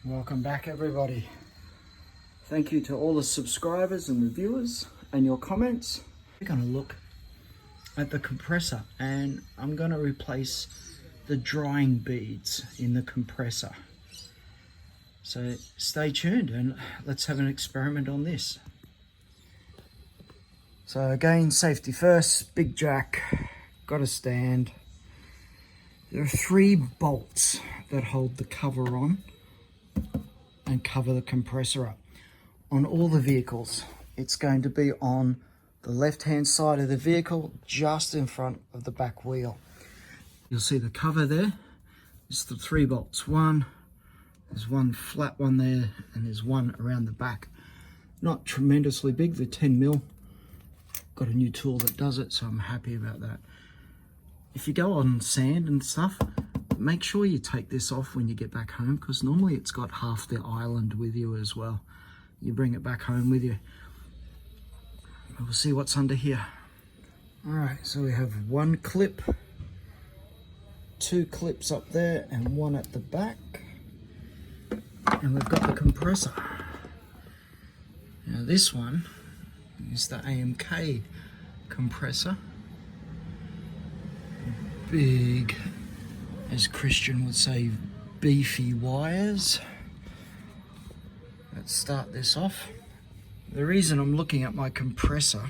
Welcome back, everybody. Thank you to all the subscribers and the viewers and your comments. We're going to look at the compressor and I'm going to replace the drying beads in the compressor. So stay tuned and let's have an experiment on this. So again, safety first, big jack, got a stand. There are 3 bolts that hold the cover on and cover the compressor up. On all the vehicles, it's going to be on the left-hand side of the vehicle, just in front of the back wheel. You'll see the cover there. It's the 3 bolts. There's one flat one there, and there's one around the back. Not tremendously big, they're 10 mil. Got a new tool that does it, so I'm happy about that. If you go on sand and stuff, make sure you take this off when you get back home, because normally it's got half the island with you as well. You bring it back home with you. We'll see what's under here. Alright, so we have 1 clip, 2 clips up there, and 1 at the back. And we've got the compressor. Now this one is the AMK compressor. Big, as Christian would say, beefy wires. Let's start this off. The reason I'm looking at my compressor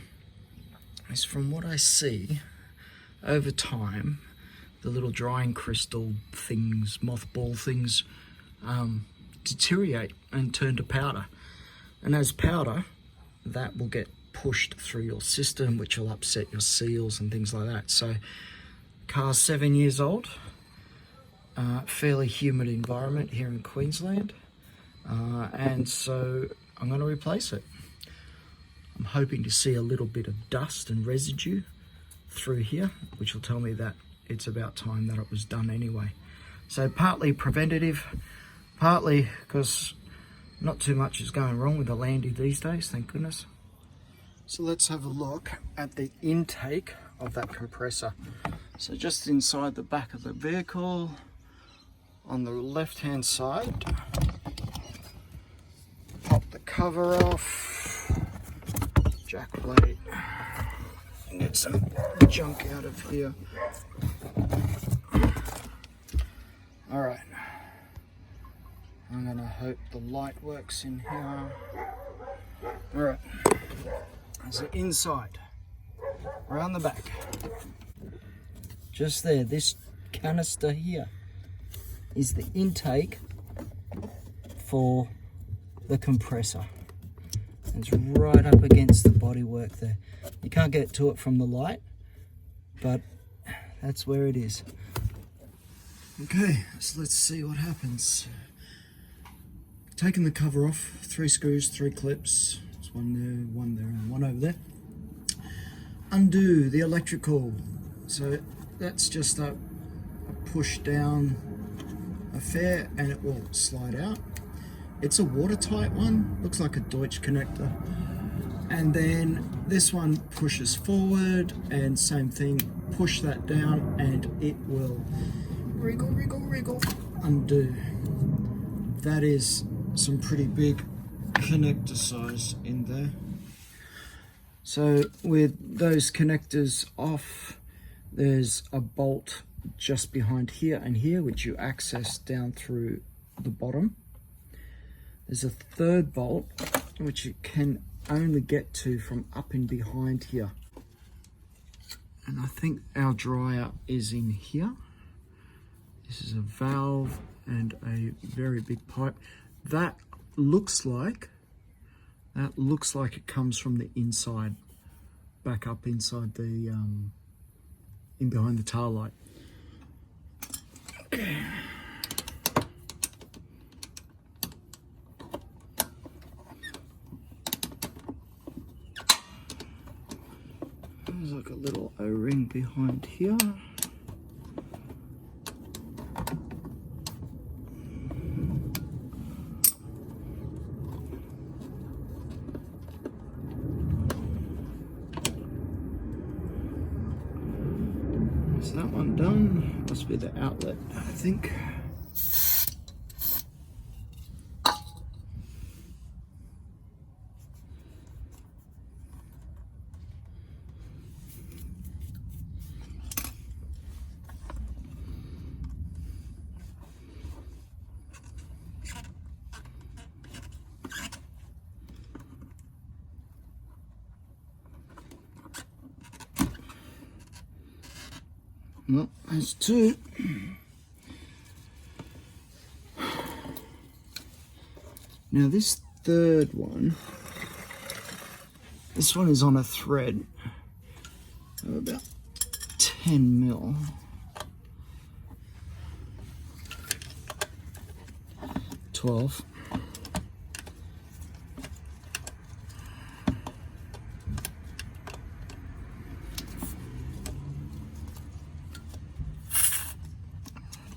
is from what I see over time, the little drying crystal things, mothball things, deteriorate and turn to powder. And as powder, that will get pushed through your system, which will upset your seals and things like that. So car's 7 years old, fairly humid environment here in Queensland, and so I'm going to replace it. I'm hoping to see a little bit of dust and residue through here, which will tell me that it's about time that it was done anyway. So partly preventative, partly because not too much is going wrong with the Landy these days, thank goodness. So let's have a look at the intake of that compressor. So just inside the back of the vehicle, on the left hand side, pop the cover off, jack plate, and get some junk out of here. Alright, I'm gonna hope the light works in here. Alright, so inside, around the back, just there, this canister here is the intake for the compressor. It's right up against the bodywork there. You can't get to it from the light, but that's where it is. Okay, so let's see what happens. Taking the cover off, 3 screws, 3 clips. There's one there, and one over there. Undo the electrical. So that's just a push down affair and it will slide out. It's a watertight one, looks like a Deutsch connector. And then this one pushes forward and same thing, push that down and it will wriggle, wriggle, wriggle, undo. That is some pretty big connector size in there. So with those connectors off, there's a bolt just behind here and here, which you access down through the bottom. There's a 3rd bolt, which you can only get to from up and behind here. And I think our dryer is in here. This is a valve and a very big pipe. That looks like it comes from the inside, back up inside the, in behind the tail light. Okay. There's like a little O-ring behind here. Is that one done? Must be the outlet, I think. Well, there's two. Now this third one, this one is on a thread of about 10 mil. $12.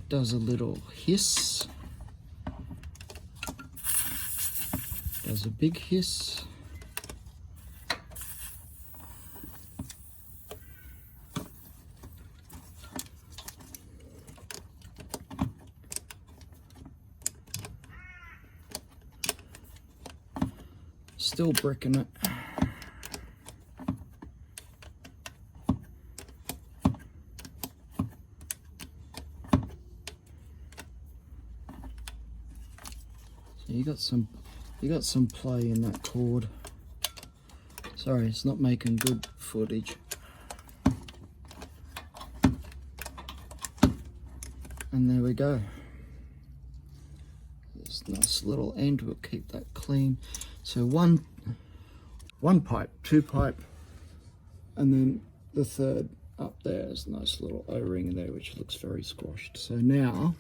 Does a little hiss. Does a big hiss. Still bricking it. So you got some play in that cord. Sorry, it's not making good footage. And there we go. This nice little end will keep that clean. So one pipe, two pipe, and then the third up there is a nice little O-ring there, which looks very squashed. So now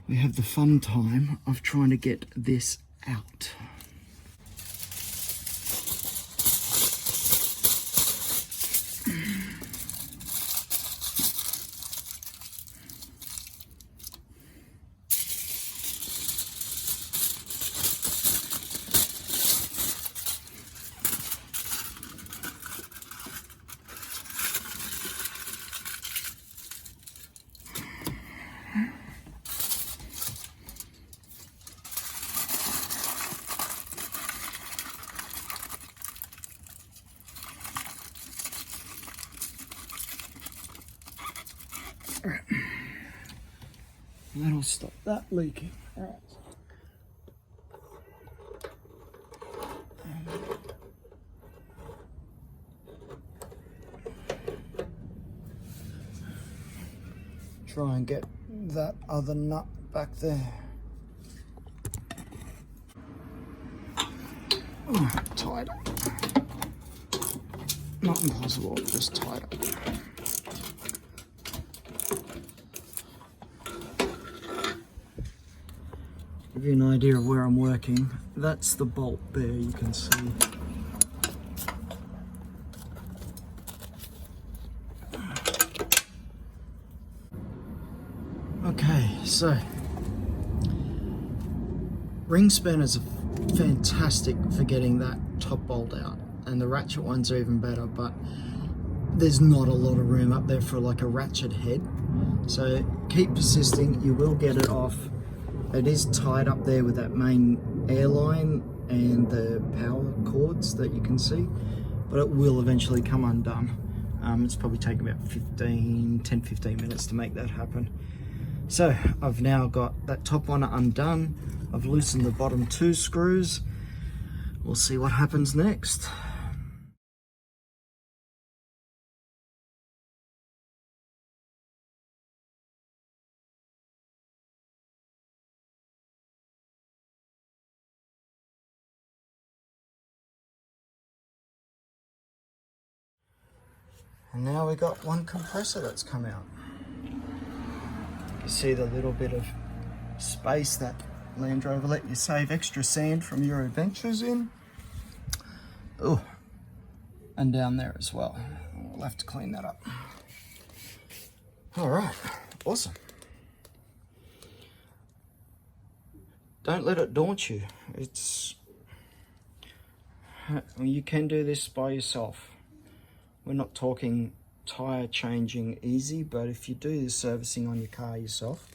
we have the fun time of trying to get this out. Alright, that'll stop that leaking. Alright. Try and get that other nut back there. Oh, tighter. Not impossible, just tighter. Give you an idea of where I'm working. That's the bolt there, you can see. Okay, so ring spanners are fantastic for getting that top bolt out, and the ratchet ones are even better, but there's not a lot of room up there for like a ratchet head. So keep persisting, you will get it off. It is tied up there with that main airline and the power cords that you can see, but it will eventually come undone. It's probably taken about 10-15 minutes to make that happen. So I've now got that top one undone. I've loosened the bottom two screws. We'll see what happens next. And now we got one compressor that's come out. You see the little bit of space that Land Rover let you save extra sand from your adventures in. Oh, and down there as well. We'll have to clean that up. All right, awesome. Don't let it daunt you. You can do this by yourself. We're not talking tire changing easy, but if you do the servicing on your car yourself,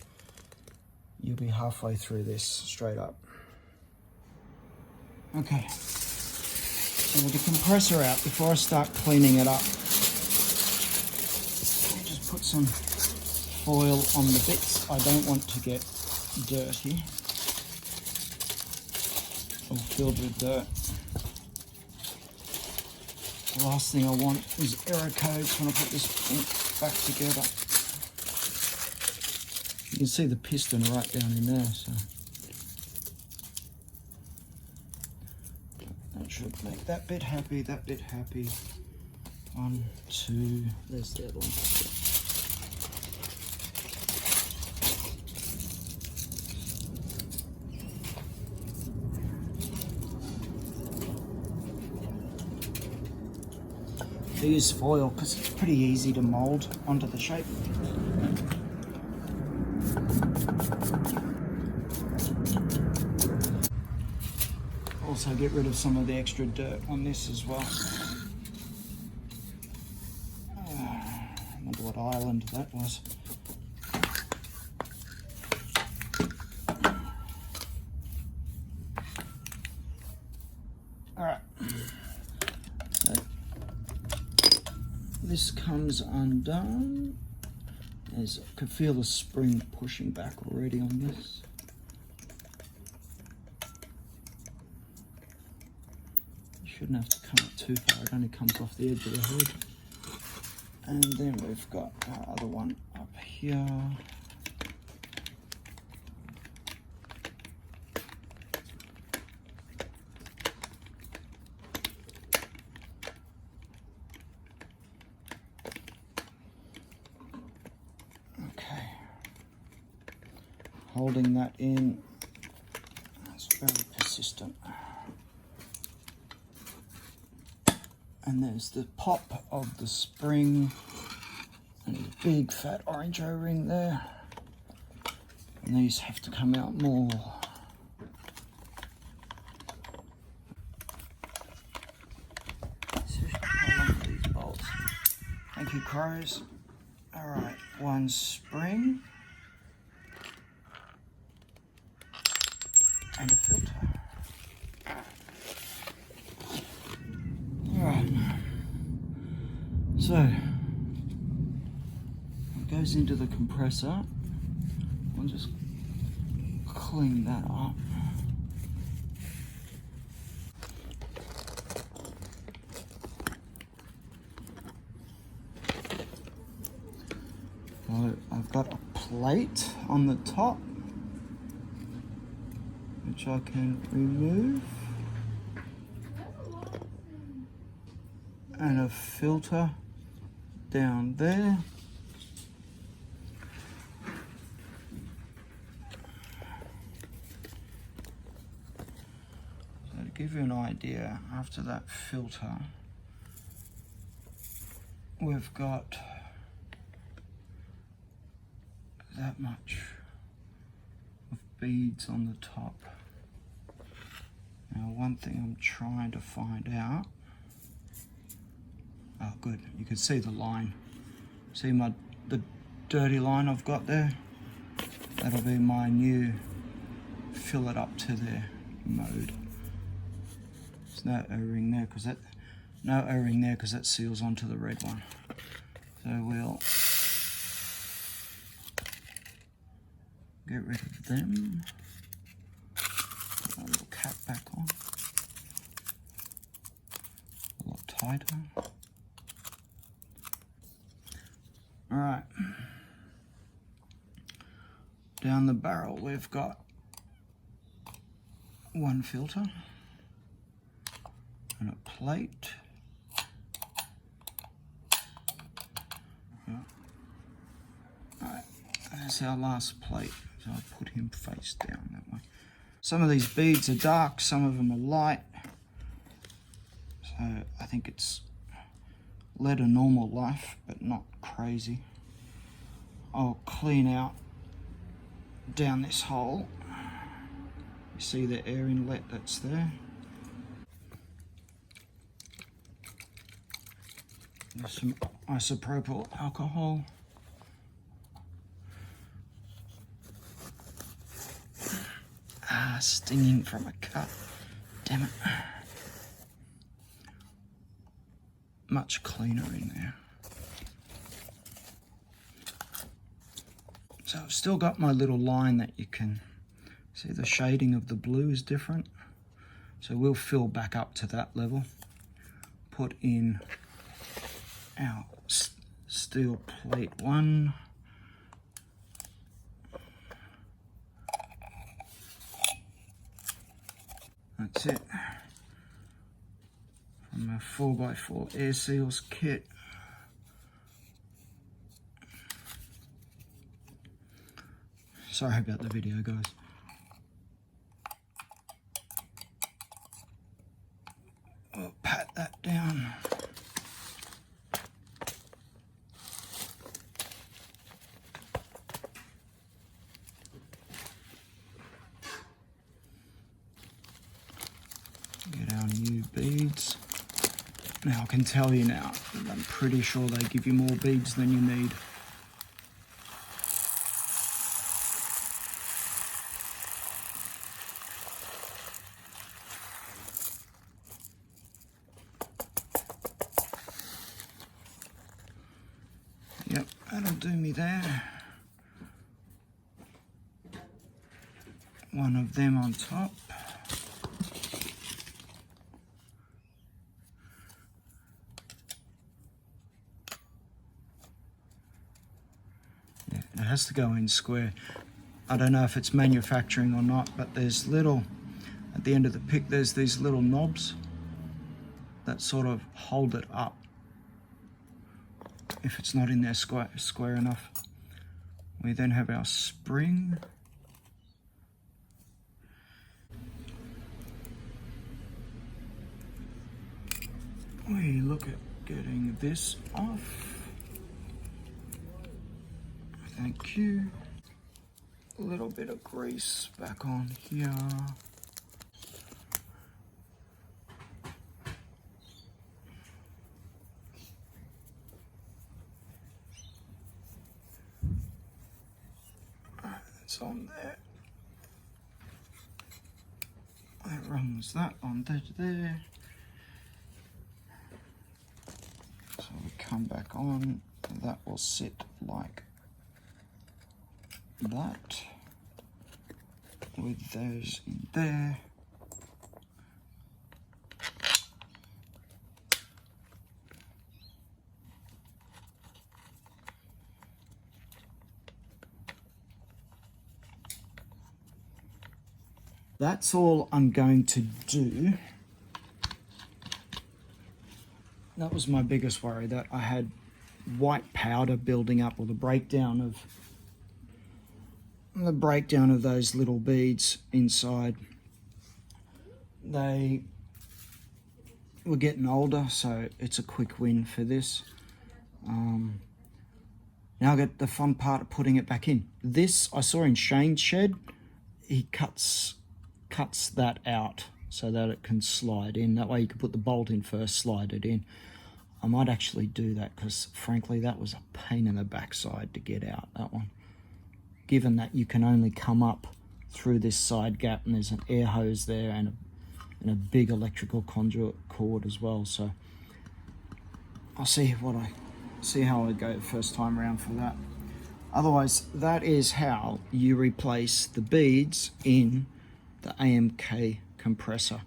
you'll be halfway through this straight up. Okay, so with the compressor out, before I start cleaning it up, I'll just put some foil on the bits I don't want to get dirty or filled with dirt. The last thing I want is error codes when I put this in. back together. You can see the piston right down in there, so that should make that bit happy, that bit happy. 1, 2, there's the other one. I use foil because it's pretty easy to mould onto the shape. Also get rid of some of the extra dirt on this as well. I wonder what island that was. Alright. So this comes undone. I can feel the spring pushing back already on this. Shouldn't have to come up too far, it only comes off the edge of the head. And then we've got our other one up here. Okay. Holding that in, that's very persistent. And there's the pop of the spring and a big fat orange O-ring there. And these have to come out more. Let's just hold on to these bolts. Thank you, crows. Alright, one spring and a filter. So, it goes into the compressor. I'll just clean that up. So, I've got a plate on the top, which I can remove, and a filter down there. So to give you an idea, after that filter, we've got that much of beads on the top. Now, one thing I'm trying to find out. Oh, good. You can see the line. See the dirty line I've got there? That'll be my new fill it up to there mode. There's no O-ring there because that seals onto the red one. So we'll get rid of them. Put my little cap back on. A lot tighter. All right, down the barrel we've got one filter and a plate. All right, that's our last plate, so I'll put him face down that way. Some of these beads are dark, some of them are light, so I think it's led a normal life, but not crazy. I'll clean out down this hole. You see the air inlet that's there. There's some isopropyl alcohol. Stinging from a cut. Damn it. Much cleaner in there. So I've still got my little line that you can see, the shading of the blue is different. So we'll fill back up to that level. Put in our steel plate 1. That's it. From a 4x4 Airseals kit. Sorry about the video, guys. I'll pat that down. Get our new beads. Now I can tell you now, I'm pretty sure they give you more beads than you need. Yep, that'll do me there. One of them on top. Yeah, it has to go in square. I don't know if it's manufacturing or not, but there's little, at the end of the pick, there's these little knobs that sort of hold it up if it's not in there square enough. We then have our spring. We look at getting this off. Thank you. A little bit of grease back on here. It's on there. That runs that on there. So we come back on, that will sit like that, with those in there. That's all I'm going to do. That was my biggest worry, that I had white powder building up, or the breakdown of those little beads inside. They were getting older, so it's a quick win for this. Now I get the fun part of putting it back in. This I saw in Shane's shed. He cuts that out so that it can slide in. That way you can put the bolt in first, slide it in. I might actually do that, because frankly that was a pain in the backside to get out, that one. Given that you can only come up through this side gap, and there's an air hose there and a big electrical conduit cord as well. So I'll see how I go first time around for that. Otherwise, that is how you replace the beads in the AMK compressor.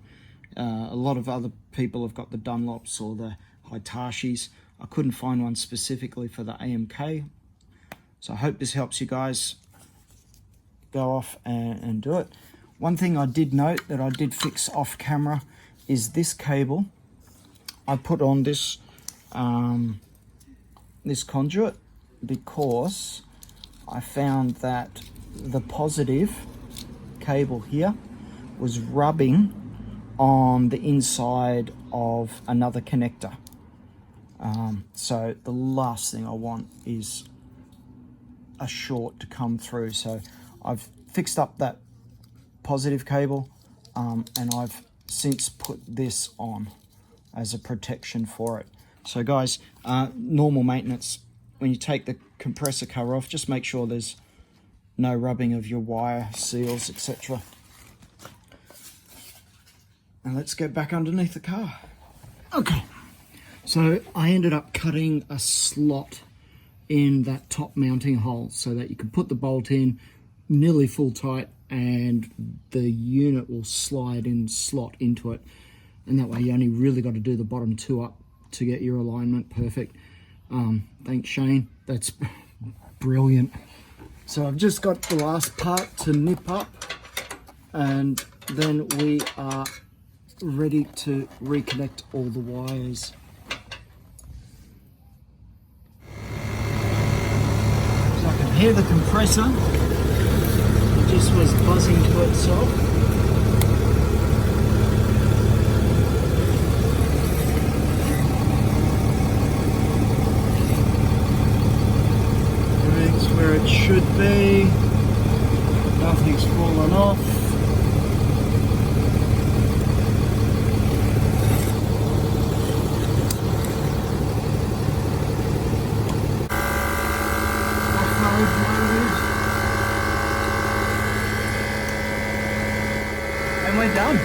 A lot of other people have got the Dunlops or the Hitachis. I couldn't find one specifically for the AMK. So I hope this helps you guys go off and do it. One thing I did note that I did fix off camera is this cable. I put on this this conduit because I found that the positive cable here was rubbing on the inside of another connector. So the last thing I want is a short to come through. So I've fixed up that positive cable, and I've since put this on as a protection for it. So guys, normal maintenance, when you take the compressor cover off, just make sure there's no rubbing of your wire seals, etc. And let's get back underneath the car. Okay, so I ended up cutting a slot in that top mounting hole so that you can put the bolt in nearly full tight, and the unit will slot into it, and that way you only really got to do the bottom two up to get your alignment perfect. Thanks, Shane. That's brilliant. So I've just got the last part to nip up, and then we are ready to reconnect all the wires. So I can hear the compressor. It just was buzzing to itself. Where it should be. Nothing's fallen off. And we're done.